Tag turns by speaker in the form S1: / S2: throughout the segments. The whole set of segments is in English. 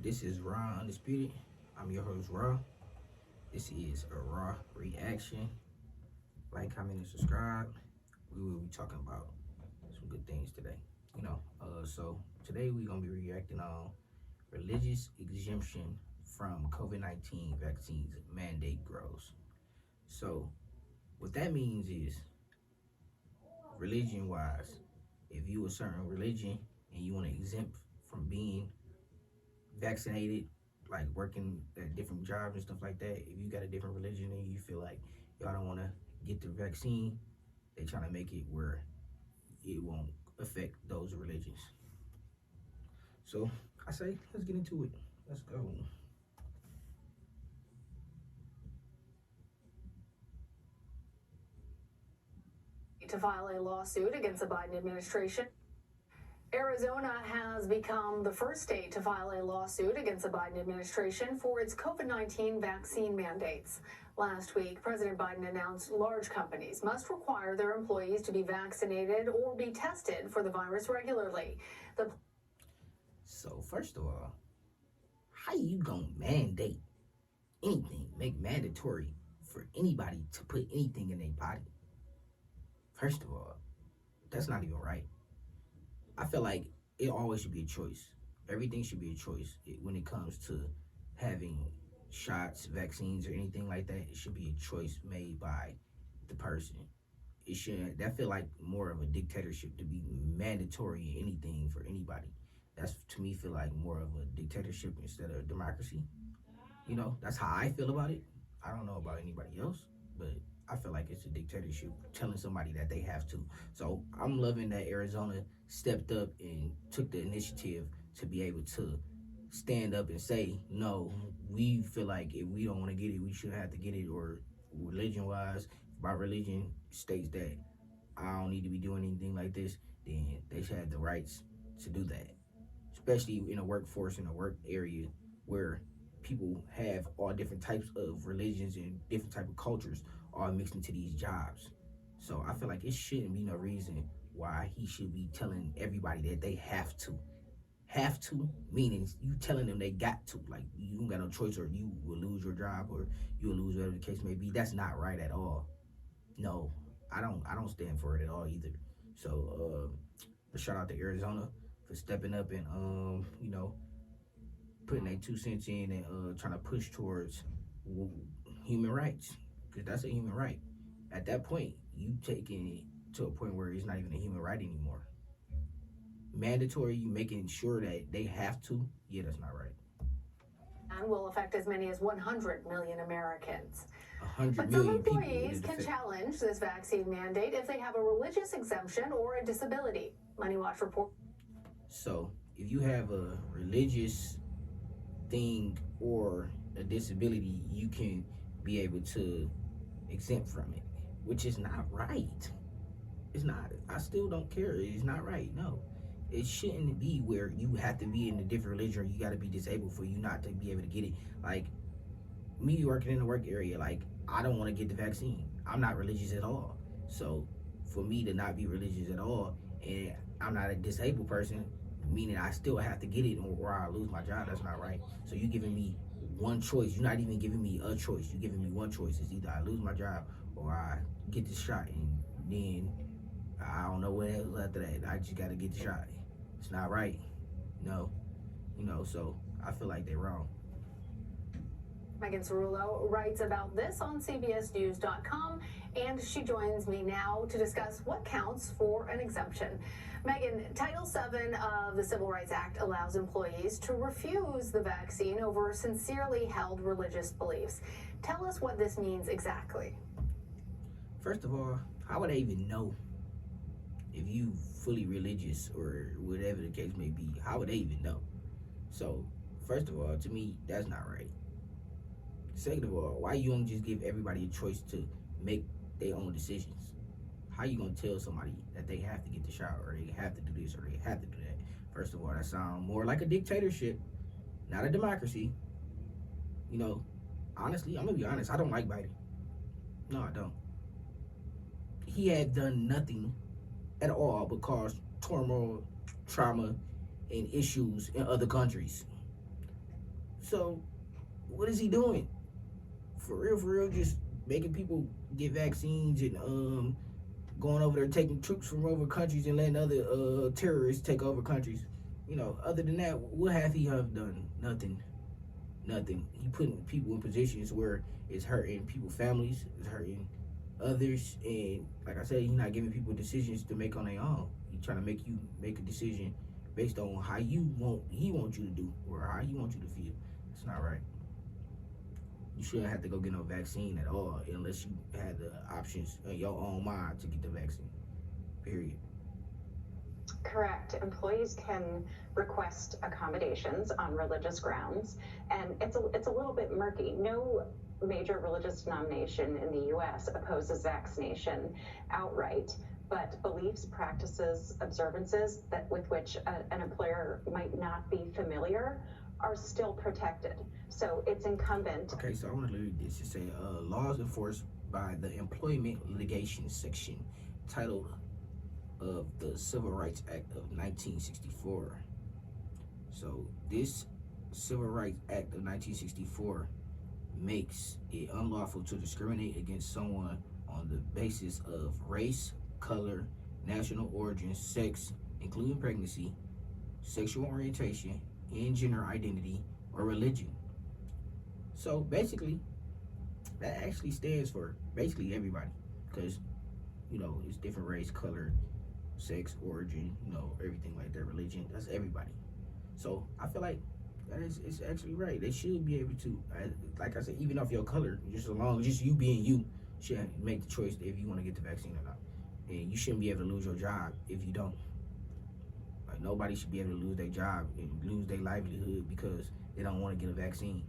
S1: This is Raw-N-Undisputed. I'm your host, Raw. This is a Raw reaction. Like, comment, and subscribe. We will be talking about some good things today. So today we're going to be reacting on religious exemption from COVID-19 vaccines mandate grows. So what that means is, religion-wise, if you a certain religion and you want to exempt from being vaccinated, like working at different jobs and stuff like that, if you got a different religion and you feel like y'all don't want to get the vaccine, they trying to make it where it won't affect those religions. So I say, let's get into it. Let's go.
S2: To file a lawsuit against the Biden administration. Arizona has become the first state to file a lawsuit against the Biden administration for its COVID-19 vaccine mandates. Last week, President Biden announced large companies must require their employees to be vaccinated or be tested for the virus regularly.
S1: So first of all, how you gonna mandate anything, make mandatory for anybody to put anything in their body? First of all, that's not even right. I feel like it always should be a choice. Everything should be a choice when it comes to having shots, vaccines, or anything like that. It should be a choice made by the person. It shouldn't. That feel like more of a dictatorship to be mandatory in anything for anybody. That's, to me, feel like more of a dictatorship instead of democracy. That's how I feel about it. I don't know about anybody else, but I feel like it's a dictatorship telling somebody that they have to. So I'm loving that Arizona stepped up and took the initiative to be able to stand up and say, no, we feel like if we don't want to get it, we should have to get it. Or religion-wise, if my religion states that I don't need to be doing anything like this, then they should have the rights to do that. Especially in a workforce, in a work area where people have all different types of religions and different type of cultures all mixed into these jobs. So I feel like it shouldn't be no reason why he should be telling everybody that they have to. Have to, meaning you telling them they got to. Like, you don't got no choice, or you will lose your job, or you will lose whatever the case may be. That's not right at all. No, I don't stand for it at all either. So shout out to Arizona for stepping up and putting their 2 cents in and trying to push towards human rights, because that's a human right. At that point, you taking it to a point where it's not even a human right anymore. Mandatory, you making sure that they have to, yeah, that's not right.
S2: And will affect as many as 100 million Americans.
S1: 100
S2: but
S1: million
S2: some employees can
S1: affect.
S2: challenge this vaccine mandate if they have a religious exemption or a disability. Money Watch report.
S1: So if you have a religious thing or a disability, you can be able to exempt from it, which is not right. It's not. I still don't care. It's not right. No, it shouldn't be where you have to be in a different religion or you got to be disabled for you not to be able to get it. Like, me working in the work area, like, I don't want to get the vaccine. I'm not religious at all. So for me to not be religious at all, and I'm not a disabled person, meaning I still have to get it or I lose my job, that's not right. So you giving me one choice. You're not even giving me a choice. You're giving me one choice. It's either I lose my job or I get this shot, and then I don't know what else after that. I just got to get the shot. It's not right. No. So I feel like they're wrong.
S2: Megan Cerullo writes about this on CBSNews.com, and she joins me now to discuss what counts for an exemption. Megan, Title VII of the Civil Rights Act allows employees to refuse the vaccine over sincerely held religious beliefs. Tell us what this means exactly.
S1: First of all, how would I even know if you fully religious or whatever the case may be? How would they even know? So, first of all, to me, that's not right. Second of all, why you don't just give everybody a choice to make their own decisions? How you gonna tell somebody that they have to get the shot, or they have to do this, or they have to do that? First of all, that sounds more like a dictatorship, not a democracy. Honestly, I'm gonna be honest, I don't like Biden. No, I don't. He had done nothing at all but cause turmoil, trauma, and issues in other countries. So, what is he doing? For real, just making people get vaccines and going over there taking troops from over countries and letting other terrorists take over countries. Other than that, what have he have done? Nothing. He putting people in positions where it's hurting people's families, it's hurting others, and like I said, he's not giving people decisions to make on their own. He's trying to make you make a decision based on how he wants you to do or how he wants you to feel. It's not right. You shouldn't have to go get no vaccine at all unless you had the options in your own mind to get the vaccine. Period.
S3: Correct. Employees can request accommodations on religious grounds, and it's a little bit murky. No major religious denomination in the U.S. opposes vaccination outright, but beliefs, practices, observances with which an employer might not be familiar are still protected. So it's incumbent.
S1: Okay, so I want to read this. It says laws enforced by the Employment Litigation Section, titled of the Civil Rights Act of 1964. So this Civil Rights Act of 1964 makes it unlawful to discriminate against someone on the basis of race, color, national origin, sex, including pregnancy, sexual orientation, and gender identity, or religion. So basically, that actually stands for basically everybody, because it's different race, color, sex, origin, everything like that, religion, that's everybody. So I feel like it's actually right. They should be able to, like I said, even off your color, just as long as you being you, should make the choice if you want to get the vaccine or not. And you shouldn't be able to lose your job if you don't. Like, nobody should be able to lose their job and lose their livelihood because they don't want to get a vaccine.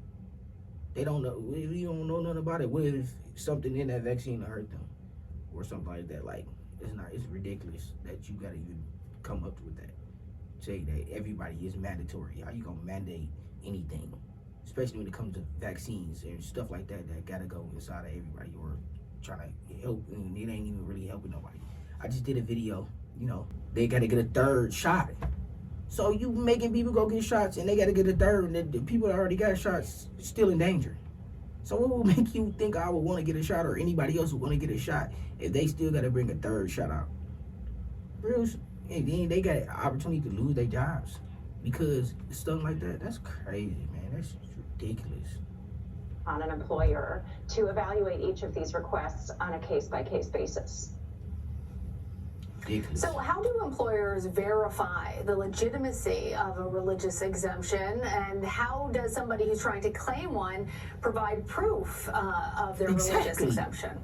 S1: They don't know. If you don't know nothing about it, what if something in that vaccine hurt them or something like that? Like, it's ridiculous that you gotta even come up with that. Say that everybody is mandatory. How you gonna mandate anything? Especially when it comes to vaccines and stuff like that gotta go inside of everybody or trying to help, and it ain't even really helping nobody. I just did a video, they gotta get a third shot. So you making people go get shots and they gotta get a third, and the people that already got shots still in danger. So what will make you think I would want to get a shot or anybody else would want to get a shot if they still got to bring a third shot out? And then they got an opportunity to lose their jobs because stuff like that. That's crazy, man. That's ridiculous.
S3: On an employer to evaluate each of these requests on a case-by-case basis.
S1: Ridiculous.
S2: So how do employers verify the legitimacy of a religious exemption, and how does somebody who's trying to claim one provide proof of their religious exemption?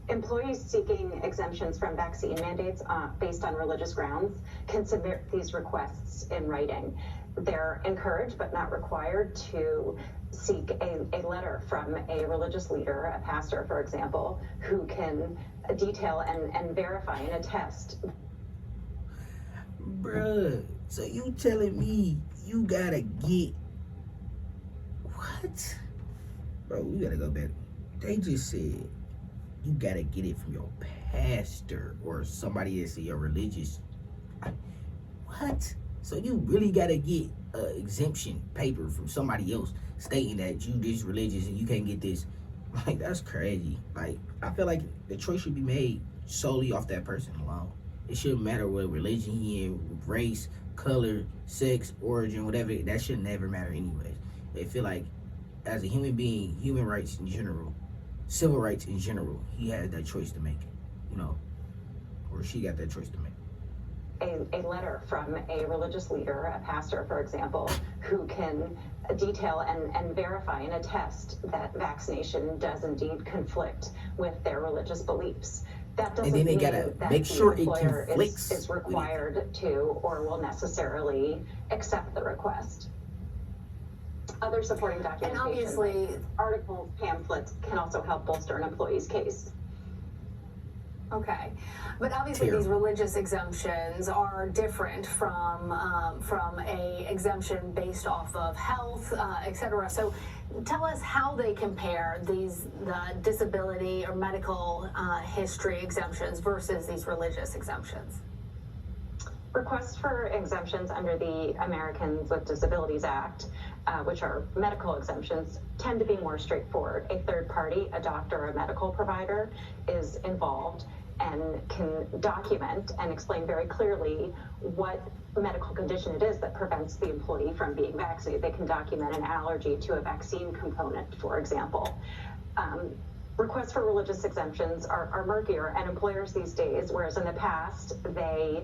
S3: Employees seeking exemptions from vaccine mandates based on religious grounds can submit these requests in writing. They're encouraged but not required to seek a letter from a religious leader, a pastor, for example, who can detail and verify and attest.
S1: Bruh, so you telling me you gotta get what? Bro, we gotta go back. They just said you gotta get it from your pastor or somebody that's your religious. What? So you really gotta get an exemption paper from somebody else stating that you this religious and you can't get this. Like, that's crazy. Like, I feel like the choice should be made solely off that person alone. It shouldn't matter what religion he in, race, color, sex, origin, whatever. That should never matter anyways. They feel like as a human being, human rights in general, civil rights in general, he has that choice to make, or she got that choice to make.
S3: A letter from a religious leader, a pastor, for example, who can detail and verify and attest that vaccination does indeed conflict with their religious beliefs. That doesn't
S1: and then they
S3: mean
S1: gotta
S3: that
S1: make
S3: the
S1: sure it
S3: employer
S1: conflicts
S3: is required to or will necessarily accept the request. Other supporting documentation,
S2: And obviously,
S3: like articles, pamphlets, can also help bolster an employee's case.
S2: okay, but obviously these religious exemptions are different from a exemption based off of health, etc. So tell us how they compare the disability or medical history exemptions versus these religious exemptions.
S3: Requests for exemptions under the Americans with Disabilities Act, which are medical exemptions, tend to be more straightforward. A third party, a doctor or a medical provider, is involved and can document and explain very clearly what medical condition it is that prevents the employee from being vaccinated. They can document an allergy to a vaccine component, for example. Requests for religious exemptions are murkier, and employers these days, whereas in the past they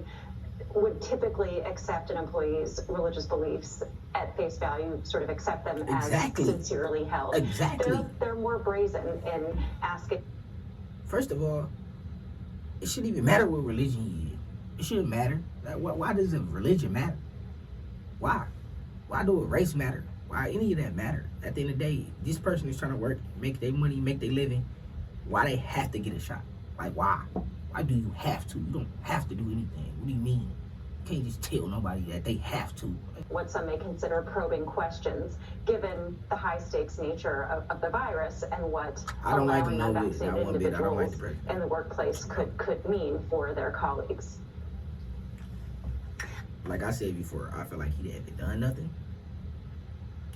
S3: would typically accept an employee's religious beliefs at face value, sort of accept them as sincerely held.
S1: Exactly.
S3: They're more brazen in asking.
S1: First of all, it shouldn't even matter what religion you is. It shouldn't matter. Like, why does a religion matter? Why? Why do a race matter? Why any of that matter? At the end of the day, this person is trying to work, make their money, make their living. Why they have to get a shot? Like, why? Why do you have to? You don't have to do anything. What do you mean? You can't just tell nobody that they have to.
S3: What some may consider probing questions, given the high stakes nature of the virus and what allowing unvaccinated individuals in the workplace could mean for their colleagues.
S1: Like I said before, I feel like he hadn't done nothing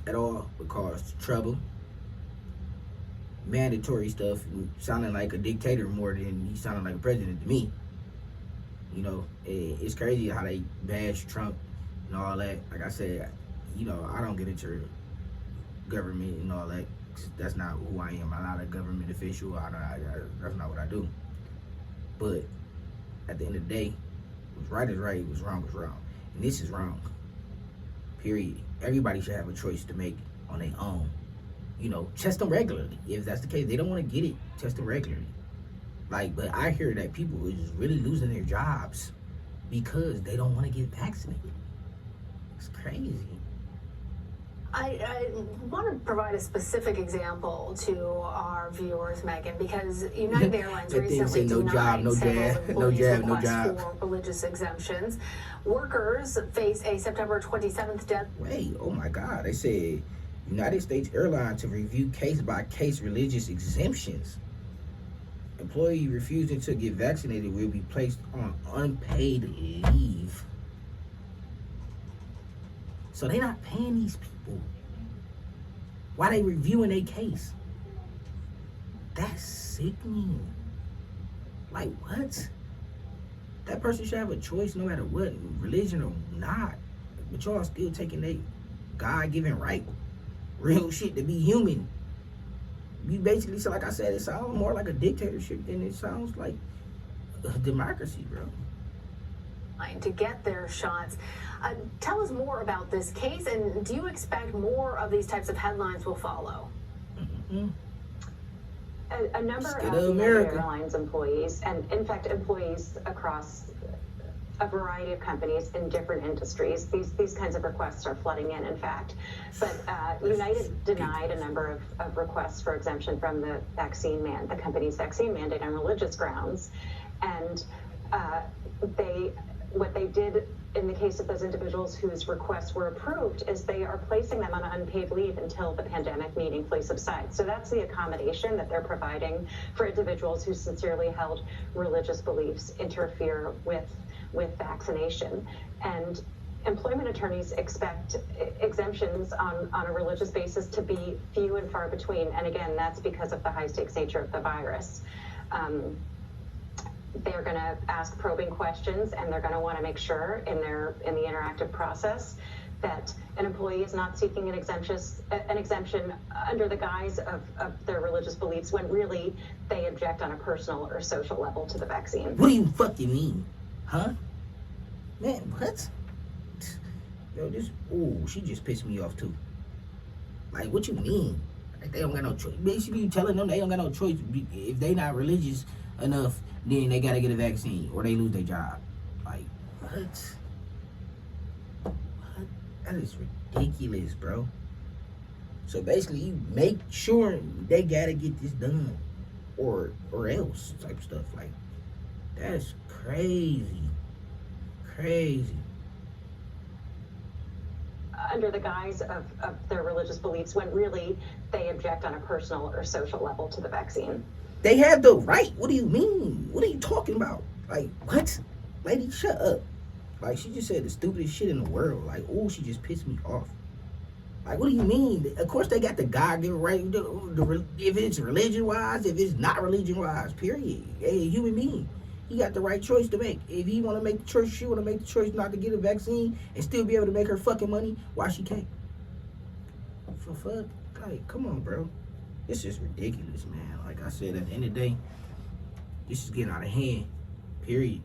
S1: at all would cause trouble. Mandatory stuff, sounding like a dictator more than he sounded like a president to me. You know, it's crazy how they bash Trump and all that. Like I said, you know, I don't get into government and all that. That's not who I am. I'm not a government official. That's not what I do. But at the end of the day, what's right is right, what's wrong is wrong. And this is wrong. Period. Everybody should have a choice to make on their own. You know, test them regularly. If that's the case, they don't want to get it, test them regularly. Like, but I hear that people is really losing their jobs because they don't want to get vaccinated. It's crazy.
S2: I want to provide a specific example to our viewers, Megan, because United Airlines recently denied several employees' requests for religious exemptions. Workers face a September 27th deadline.
S1: Wait, oh my God. They said United States Airlines to review case-by-case religious exemptions. Employee refusing to get vaccinated will be placed on unpaid leave. So they're not paying these people. Why they reviewing their case? That's sickening. Like, what? That person should have a choice no matter what, religion or not. But y'all still taking their God-given right, real shit, to be human. You basically, so like I said, it sounds more like a dictatorship than it sounds like a democracy, bro.
S2: To get their shots. Tell us more about this case, and do you expect more of these types of headlines will follow?
S1: Mm-hmm.
S3: A number of United Airlines employees, and in fact employees across a variety of companies in different industries, these kinds of requests are flooding in fact. But United denied a number of requests for exemption from the company's vaccine mandate on religious grounds. And what they did in the case of those individuals whose requests were approved is they are placing them on unpaid leave until the pandemic meaningfully subsides. So that's the accommodation that they're providing for individuals whose sincerely held religious beliefs interfere with vaccination. And employment attorneys expect exemptions on a religious basis to be few and far between. And again, that's because of the high stakes nature of the virus. They're going to ask probing questions, and they're going to want to make sure in the interactive process that an employee is not seeking an exemption under the guise of their religious beliefs when really they object on a personal or social level to the vaccine.
S1: What do you fucking mean? Huh? Man, what? Yo, she just pissed me off too. Like, what you mean? Like, they don't got no choice. Basically, you telling them they don't got no choice. If they not religious enough, then they gotta get a vaccine or they lose their job. Like, what? That is ridiculous, bro. So basically, you make sure they gotta get this done, or else type of stuff. Like, that's crazy.
S3: Under the guise of their religious beliefs when really they object on a personal or social level to the vaccine.
S1: They have the right. What do you mean? What are you talking about? Like, what? Lady, shut up. Like, she just said the stupidest shit in the world. Like, oh, she just pissed me off. Like, what do you mean? Of course, they got the God-given right. If it's religion-wise, if it's not religion-wise, period. Hey, a human being. He got the right choice to make. If he want to make the choice, she want to make the choice not to get a vaccine and still be able to make her fucking money, why she can't? For fuck? Like, come on, bro. This is ridiculous, man. Like I said, at the end of the day, this is getting out of hand, period.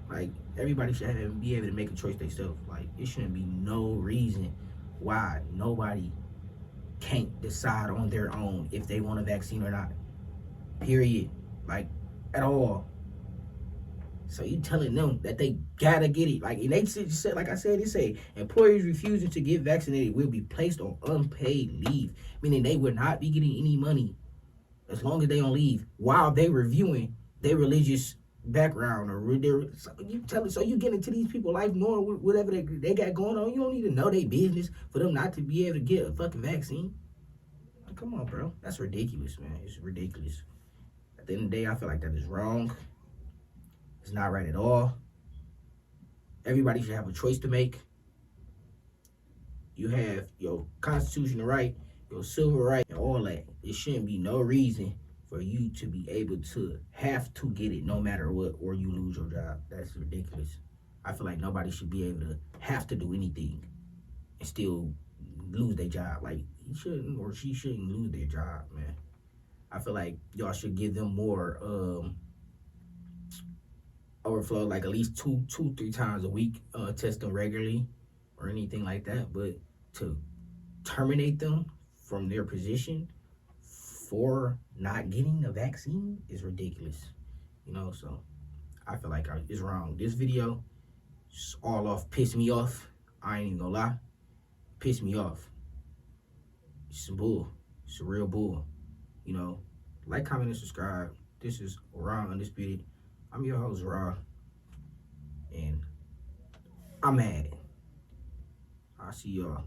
S1: Like, everybody should be able to make a choice themselves. Like, it shouldn't be no reason why nobody can't decide on their own if they want a vaccine or not. Period. Like, at all. So you telling them that they gotta get it. Like, and they said, like I said, they say employers refusing to get vaccinated will be placed on unpaid leave, meaning they will not be getting any money as long as they on leave while they reviewing their religious background or their. So you get into these people's life knowing whatever they got going on. You don't need to know their business for them not to be able to get a fucking vaccine. Like, come on, bro. That's ridiculous, man. It's ridiculous. At the end of the day, I feel like that is wrong. It's not right at all. Everybody should have a choice to make. You have your constitutional right, your civil right, and all that. There shouldn't be no reason for you to be able to have to get it no matter what, or you lose your job. That's ridiculous. I feel like nobody should be able to have to do anything and still lose their job. Like, he shouldn't or she shouldn't lose their job, man. I feel like y'all should give them more overflow, like at least 2-3 times a week, test them regularly or anything like that. But to terminate them from their position for not getting a vaccine is ridiculous, you know. So I feel like it's wrong. This video is all off, pissed me off. I ain't even gonna lie, pissed me off. It's some bull. It's a real bull, you know. Like, comment, and subscribe. This is Raw-N-Undisputed. I'm your host, Raw, and I'm mad. I'll see y'all.